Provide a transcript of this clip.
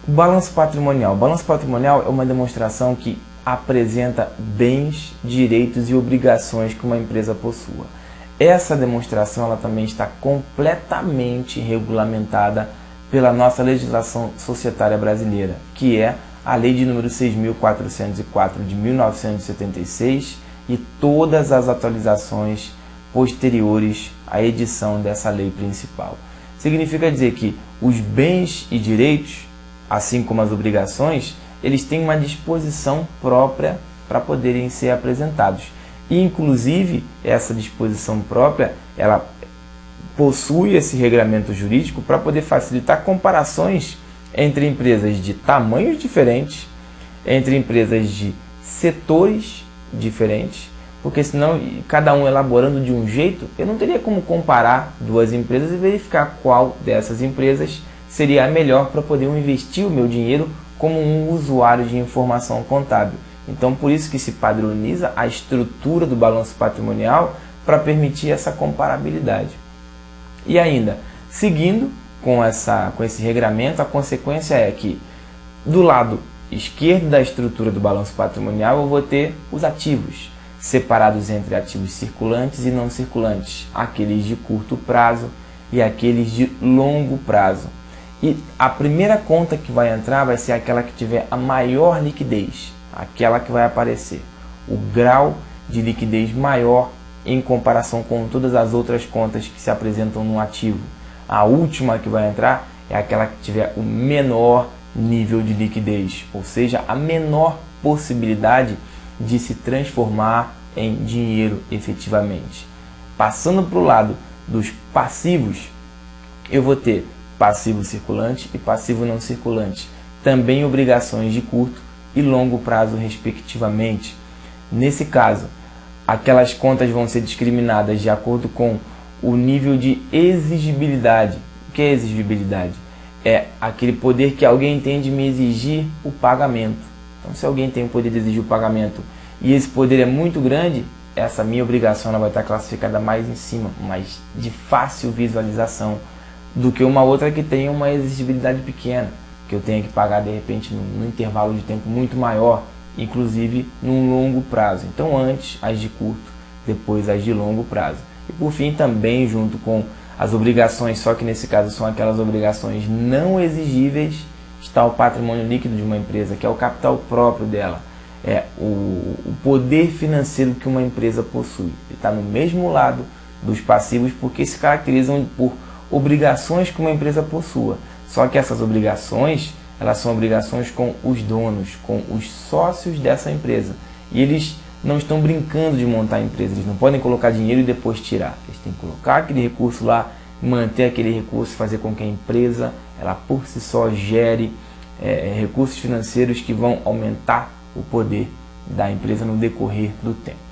Balanço patrimonial. O balanço patrimonial é uma demonstração que apresenta bens, direitos e obrigações que uma empresa possua. Essa demonstração ela também está completamente regulamentada pela nossa legislação societária brasileira, que é a Lei de número 6.404 de 1976 e todas as atualizações posteriores à edição dessa lei principal. Significa dizer que os bens e direitos, assim como as obrigações, eles têm uma disposição própria para poderem ser apresentados. E, inclusive, essa disposição própria, ela possui esse regramento jurídico para poder facilitar comparações entre empresas de tamanhos diferentes, entre empresas de setores diferentes, porque senão, cada um elaborando de um jeito, eu não teria como comparar duas empresas e verificar qual dessas empresas seria a melhor para poder investir o meu dinheiro como um usuário de informação contábil. Então, por isso que se padroniza a estrutura do balanço patrimonial para permitir essa comparabilidade. E ainda, seguindo com esse regramento, a consequência é que do lado esquerdo da estrutura do balanço patrimonial eu vou ter os ativos, separados entre ativos circulantes e não circulantes, aqueles de curto prazo e aqueles de longo prazo. E a primeira conta que vai entrar vai ser aquela que tiver a maior liquidez, aquela que vai aparecer o grau de liquidez maior em comparação com todas as outras contas que se apresentam no ativo. A última que vai entrar é aquela que tiver o menor nível de liquidez, ou seja, a menor possibilidade de se transformar em dinheiro efetivamente. Passando para o lado dos passivos, eu vou ter passivo circulante e passivo não circulante, também obrigações de curto e longo prazo respectivamente. Nesse caso, aquelas contas vão ser discriminadas de acordo com o nível de exigibilidade. O que é exigibilidade? É aquele poder que alguém tem de me exigir o pagamento. Então, se alguém tem o poder de exigir o pagamento e esse poder é muito grande, essa minha obrigação ela vai estar classificada mais em cima, mais de fácil visualização, do que uma outra que tenha uma exigibilidade pequena, que eu tenha que pagar de repente num intervalo de tempo muito maior, inclusive num longo prazo. Então, antes as de curto, depois as de longo prazo. E por fim, também junto com as obrigações, só que nesse caso são aquelas obrigações não exigíveis, está o patrimônio líquido de uma empresa, que é o capital próprio dela. É o poder financeiro que uma empresa possui. Ele está no mesmo lado dos passivos porque se caracterizam por obrigações que uma empresa possua. Só que essas obrigações, elas são obrigações com os donos, com os sócios dessa empresa. E eles não estão brincando de montar a empresa, eles não podem colocar dinheiro e depois tirar. Eles têm que colocar aquele recurso lá, manter aquele recurso, fazer com que a empresa, ela por si só gere recursos financeiros que vão aumentar o poder da empresa no decorrer do tempo.